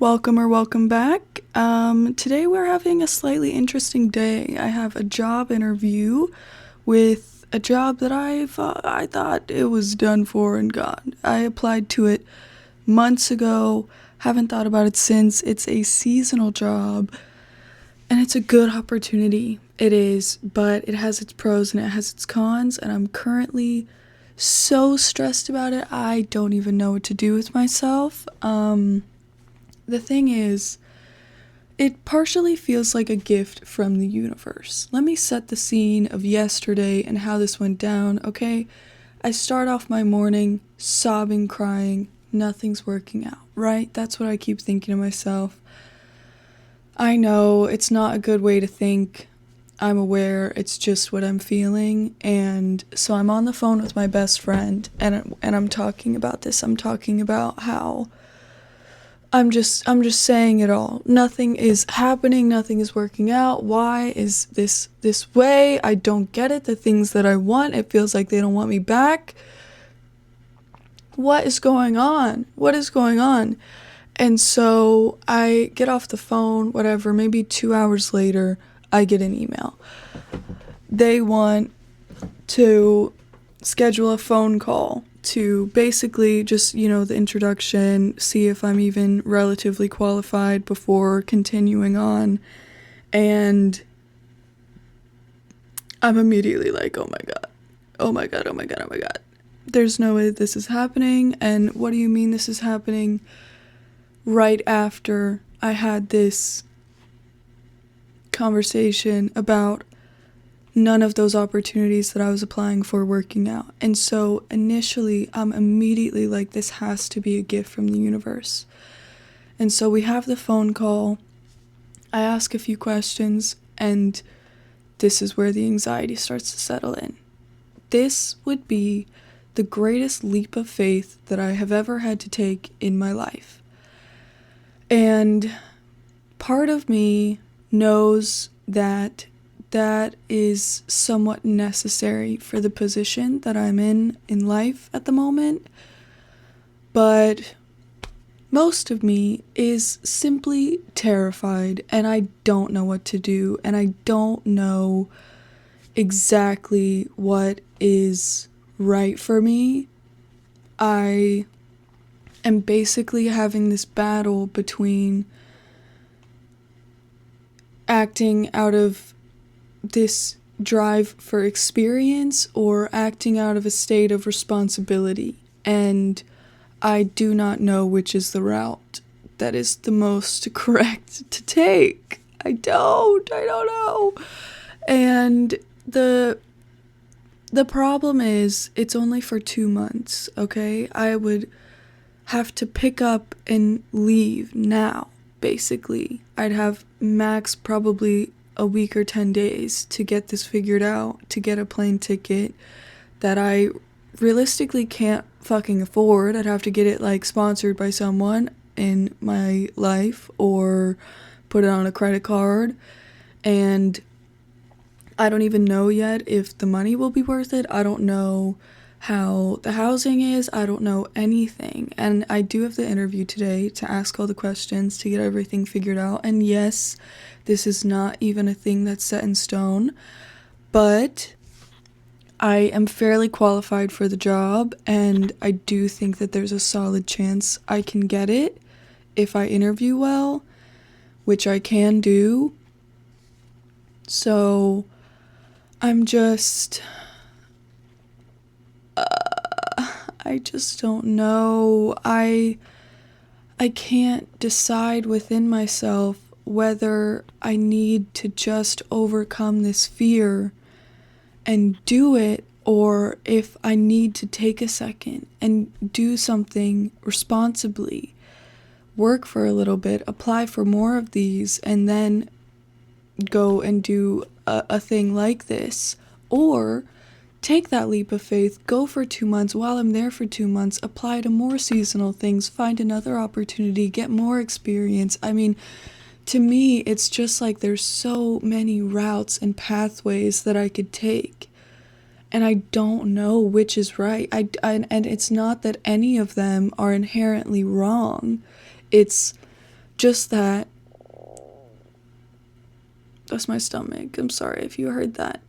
Welcome back. Today we're having a slightly interesting day. I have a job interview with a job that I thought it was done for and gone. I applied to it months ago, haven't thought about it since. It's a seasonal job, and it's a good opportunity. It is, but it has its pros and it has its cons, and I'm currently so stressed about it. I don't even know what to do with myself. The thing is, it partially feels like a gift from the universe. Let me set the scene of yesterday and how this went down, okay? I start off my morning sobbing, crying, nothing's working out, right? That's what I keep thinking to myself. I know it's not a good way to think. I'm aware it's just what I'm feeling, and so I'm on the phone with my best friend and I'm talking about this. I'm talking about how I'm just saying it all. Nothing is happening, nothing is working out. Why is this way? I don't get it. The things that I want, it feels like they don't want me back. What is going on? What is going on? And so I get off the phone, whatever, maybe 2 hours later, I get an email. They want to schedule a phone call to basically just, the introduction, see if I'm even relatively qualified before continuing on. And I'm immediately like, oh my god. Oh my god, oh my god, oh my god. There's no way this is happening. And what do you mean this is happening right after I had this conversation about none of those opportunities that I was applying for working out? And so initially, I'm immediately like, this has to be a gift from the universe. And so we have the phone call. I ask a few questions, and this is where the anxiety starts to settle in. This would be the greatest leap of faith that I have ever had to take in my life. And part of me knows that that is somewhat necessary for the position that I'm in life at the moment. But most of me is simply terrified, and I don't know what to do, and I don't know exactly what is right for me. I am basically having this battle between acting out of this drive for experience or acting out of a state of responsibility, and I do not know which is the route that is the most correct to take. I don't know. And the problem is, it's only for 2 months, okay? I would have to pick up and leave now, basically. I'd have max probably a week or 10 days to get this figured out, to get a plane ticket that I realistically can't fucking afford. I'd have to get it sponsored by someone in my life or put it on a credit card, and I don't even know yet if the money will be worth it. I don't know how the housing is. I don't know anything. And I do have the interview today to ask all the questions, to get everything figured out. And yes, this is not even a thing that's set in stone, but I am fairly qualified for the job, and I do think that there's a solid chance I can get it if I interview well, which I can do. So I'm just I just don't know. I can't decide within myself whether I need to just overcome this fear and do it, or if I need to take a second and do something responsibly, work for a little bit, apply for more of these, and then go and do a thing like this. Or take that leap of faith, go for 2 months, while I'm there for 2 months, apply to more seasonal things, find another opportunity, get more experience. I mean, to me, it's just like there's so many routes and pathways that I could take, and I don't know which is right. And it's not that any of them are inherently wrong. It's just that. That's my stomach. I'm sorry if you heard that.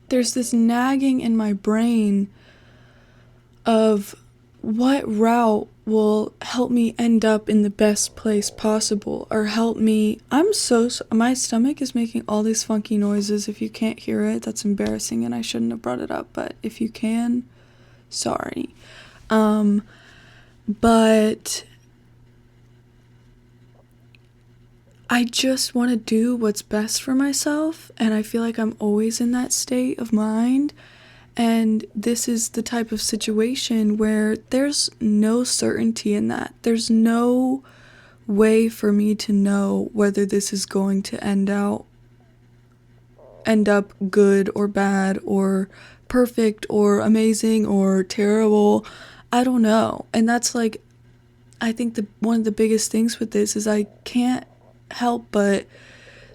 There's this nagging in my brain of what route will help me end up in the best place possible, or help me. My stomach is making all these funky noises. If you can't hear it, that's embarrassing and I shouldn't have brought it up, but if you can, sorry. But I just want to do what's best for myself, and I feel like I'm always in that state of mind. And this is the type of situation where there's no certainty in that. There's no way for me to know whether this is going to end up good or bad or perfect or amazing or terrible. I don't know. And that's like, I think one of the biggest things with this is I can't help but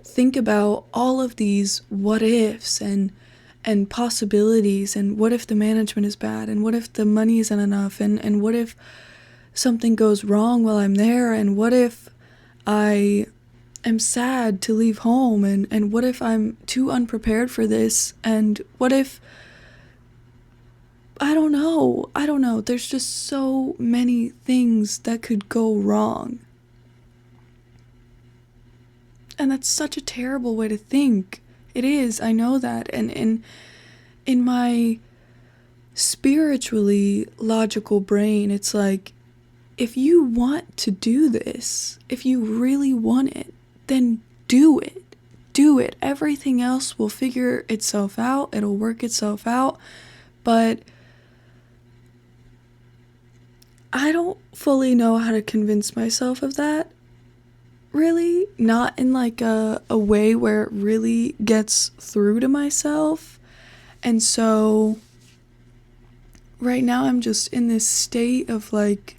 think about all of these what ifs and possibilities, and what if the management is bad, and what if the money isn't enough, and what if something goes wrong while I'm there, and what if I am sad to leave home, and what if I'm too unprepared for this, and what if I don't know, there's just so many things that could go wrong. And that's such a terrible way to think. It is, I know that, and in my spiritually logical brain, it's like, if you want to do this, if you really want it, then do it. Do it. Everything else will figure itself out, it'll work itself out, but I don't fully know how to convince myself of that. Really, not in like a way where it really gets through to myself. And so right now I'm just in this state of like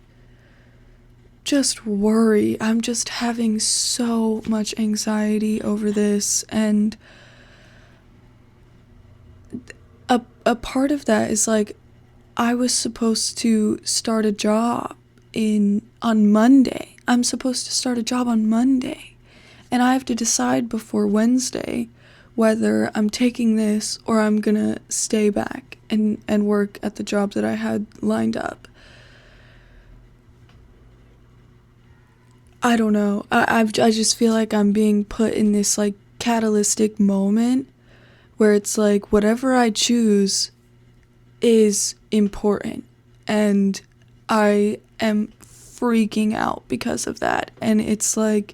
just worry. I'm just having so much anxiety over this, and a part of that is like, I was supposed to start a job on Monday. I'm supposed to start a job on Monday, and I have to decide before Wednesday whether I'm taking this or I'm gonna stay back and work at the job that I had lined up. I don't know. I just feel like I'm being put in this like catalytic moment where it's like whatever I choose is important, and I am freaking out because of that. And it's like,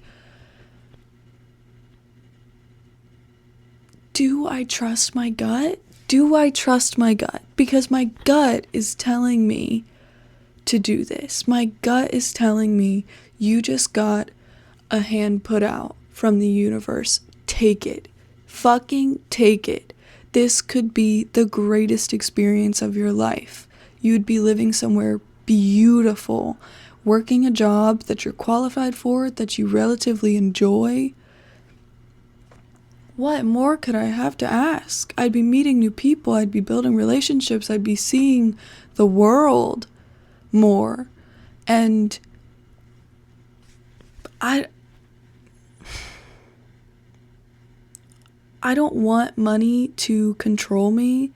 do I trust my gut? Do I trust my gut? Because my gut is telling me to do this. My gut is telling me, you just got a hand put out from the universe. Take it. Fucking take it. This could be the greatest experience of your life. You'd be living somewhere beautiful, working a job that you're qualified for, that you relatively enjoy. What more could I have to ask? I'd be meeting new people, I'd be building relationships, I'd be seeing the world more. And I don't want money to control me,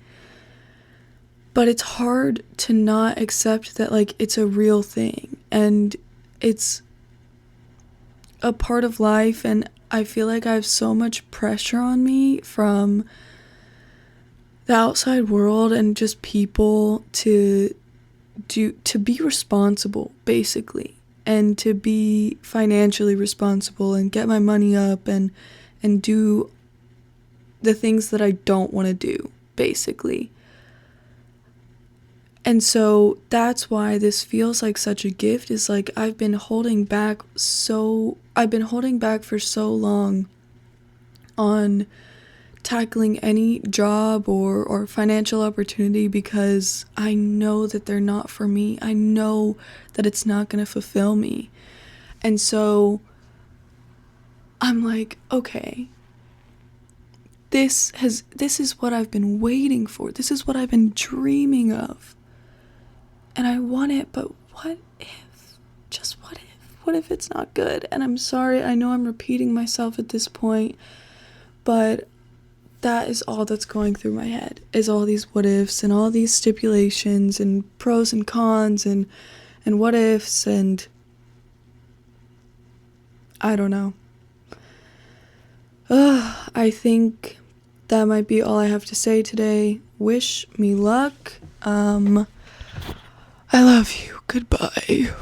but it's hard to not accept that like it's a real thing and it's a part of life. And I feel like I have so much pressure on me from the outside world and just people to be responsible, basically, and to be financially responsible and get my money up and do the things that I don't want to do, basically. And so that's why this feels like such a gift, is like I've been holding back for so long on tackling any job or financial opportunity because I know that they're not for me. I know that it's not going to fulfill me. And so I'm like, okay, this is what I've been waiting for. This is what I've been dreaming of. And I want it, but what if? Just what if? what if it's not good? And I'm sorry, I know I'm repeating myself at this point, but that is all that's going through my head, is all these what ifs and all these stipulations and pros and cons and what ifs, and I don't know. I think that might be all I have to say today. Wish me luck. I love you. Goodbye.